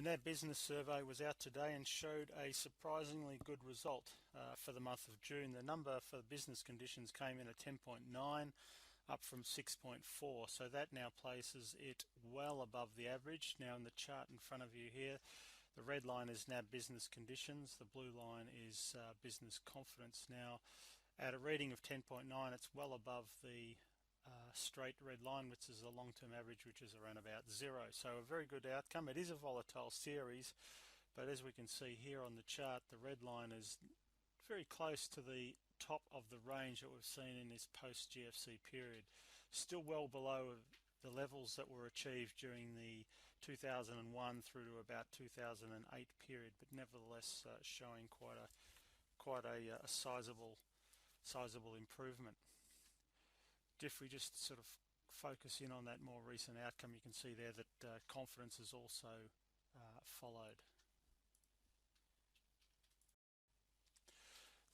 The NAB Business Survey was out today and showed a surprisingly good result for the month of June. The number for the business conditions came in at 10.9, up from 6.4, so that now places it well above the average. Now in the chart in front of you here, the red line is NAB business conditions, the blue line is business confidence. Now at a reading of 10.9, it's well above the straight red line, which is a long-term average, which is around about 0. So a very good outcome. It is a volatile series, but as we can see here on the chart, the red line is very close to the top of the range that we've seen in this post-GFC period. Still well below the levels that were achieved during the 2001 through to about 2008 period, but nevertheless showing quite a sizable improvement. If we just sort of focus in on that more recent outcome, you can see there that confidence has also followed.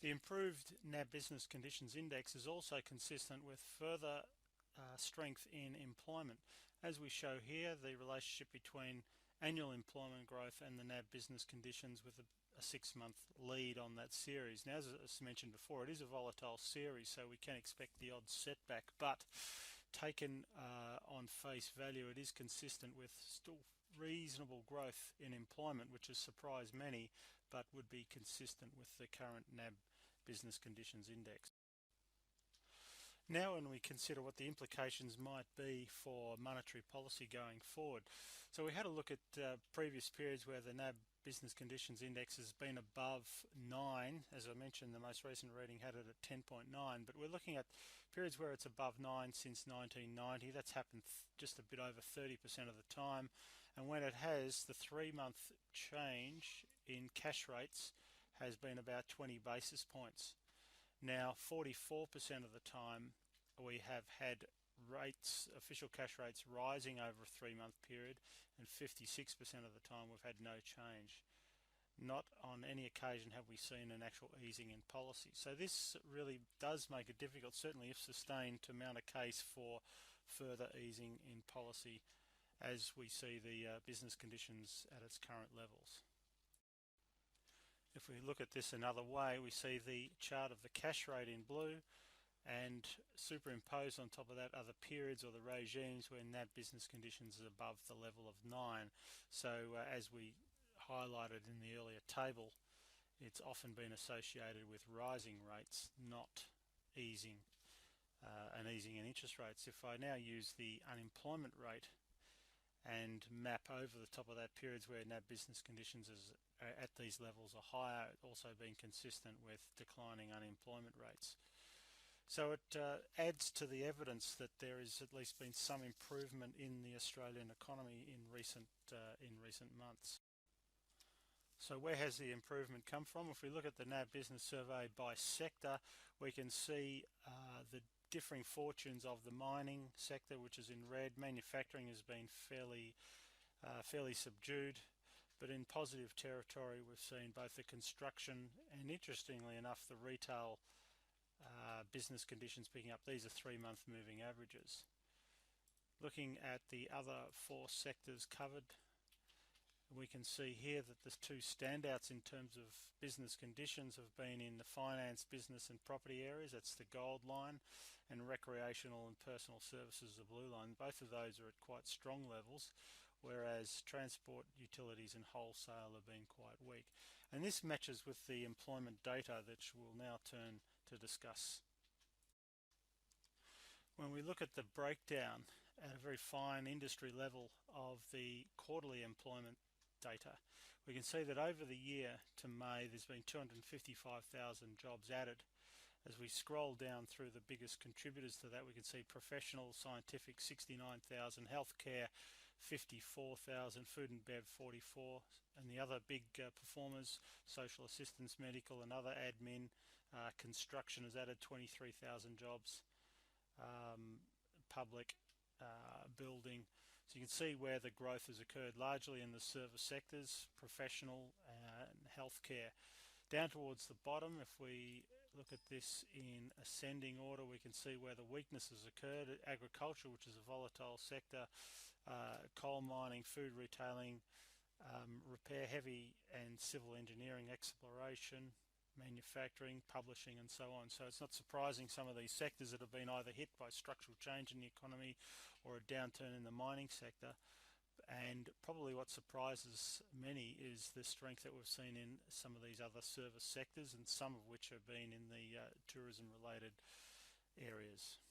The improved NAB Business Conditions Index is also consistent with further strength in employment. As we show here, the relationship between annual employment growth and the NAB Business Conditions with a 6-month lead on that series. Now, as mentioned before, it is a volatile series, so we can expect the odd setback, but taken on face value, it is consistent with still reasonable growth in employment, which has surprised many, but would be consistent with the current NAB Business Conditions Index. Now when we consider what the implications might be for monetary policy going forward. So we had a look at previous periods where the NAB Business Conditions Index has been above 9. As I mentioned, the most recent reading had it at 10.9, but we're looking at periods where it's above 9 since 1990. That's happened just a bit over 30% of the time, and when it has, the 3-month change in cash rates has been about 20 basis points. Now 44% of the time we have had rates, official cash rates, rising over a 3-month period, and 56% of the time we've had no change. Not on any occasion have we seen an actual easing in policy. So this really does make it difficult, certainly if sustained, to mount a case for further easing in policy as we see the business conditions at its current levels. If we look at this another way, we see the chart of the cash rate in blue, and superimposed on top of that are the periods or the regimes where NAB business conditions is above the level of 9. So as we highlighted in the earlier table, it's often been associated with rising rates, not easing in interest rates. If I now use the unemployment rate and map over the top of that periods where NAB business conditions is at these levels are higher, also being consistent with declining unemployment rates. So it adds to the evidence that there has at least been some improvement in the Australian economy in recent months. So where has the improvement come from? If we look at the NAB Business Survey by sector, we can see the differing fortunes of the mining sector, which is in red. Manufacturing has been fairly subdued, but in positive territory we've seen both the construction and, interestingly enough, the retail business conditions picking up. These are 3-month moving averages. Looking at the other 4 sectors covered, we can see here that the 2 standouts in terms of business conditions have been in the finance, business and property areas. That's the gold line, and recreational and personal services, the blue line. Both of those are at quite strong levels, whereas transport, utilities and wholesale have been quite weak. And this matches with the employment data that we'll now turn to discuss. When we look at the breakdown at a very fine industry level of the quarterly employment data, we can see that over the year to May there's been 255,000 jobs added. As we scroll down through the biggest contributors to that, we can see professional, scientific 69,000, healthcare 54,000, food and bev 44, and the other big performers, social assistance, medical and other admin, construction has added 23,000 jobs, public, building. So you can see where the growth has occurred, largely in the service sectors, professional and healthcare. Down towards the bottom, if we look at this in ascending order, we can see where the weaknesses occurred. Agriculture, which is a volatile sector, coal mining, food retailing, repair, heavy and civil engineering, exploration, manufacturing, publishing and so on. So it's not surprising some of these sectors that have been either hit by structural change in the economy or a downturn in the mining sector. And probably what surprises many is the strength that we've seen in some of these other service sectors, and some of which have been in the tourism related areas.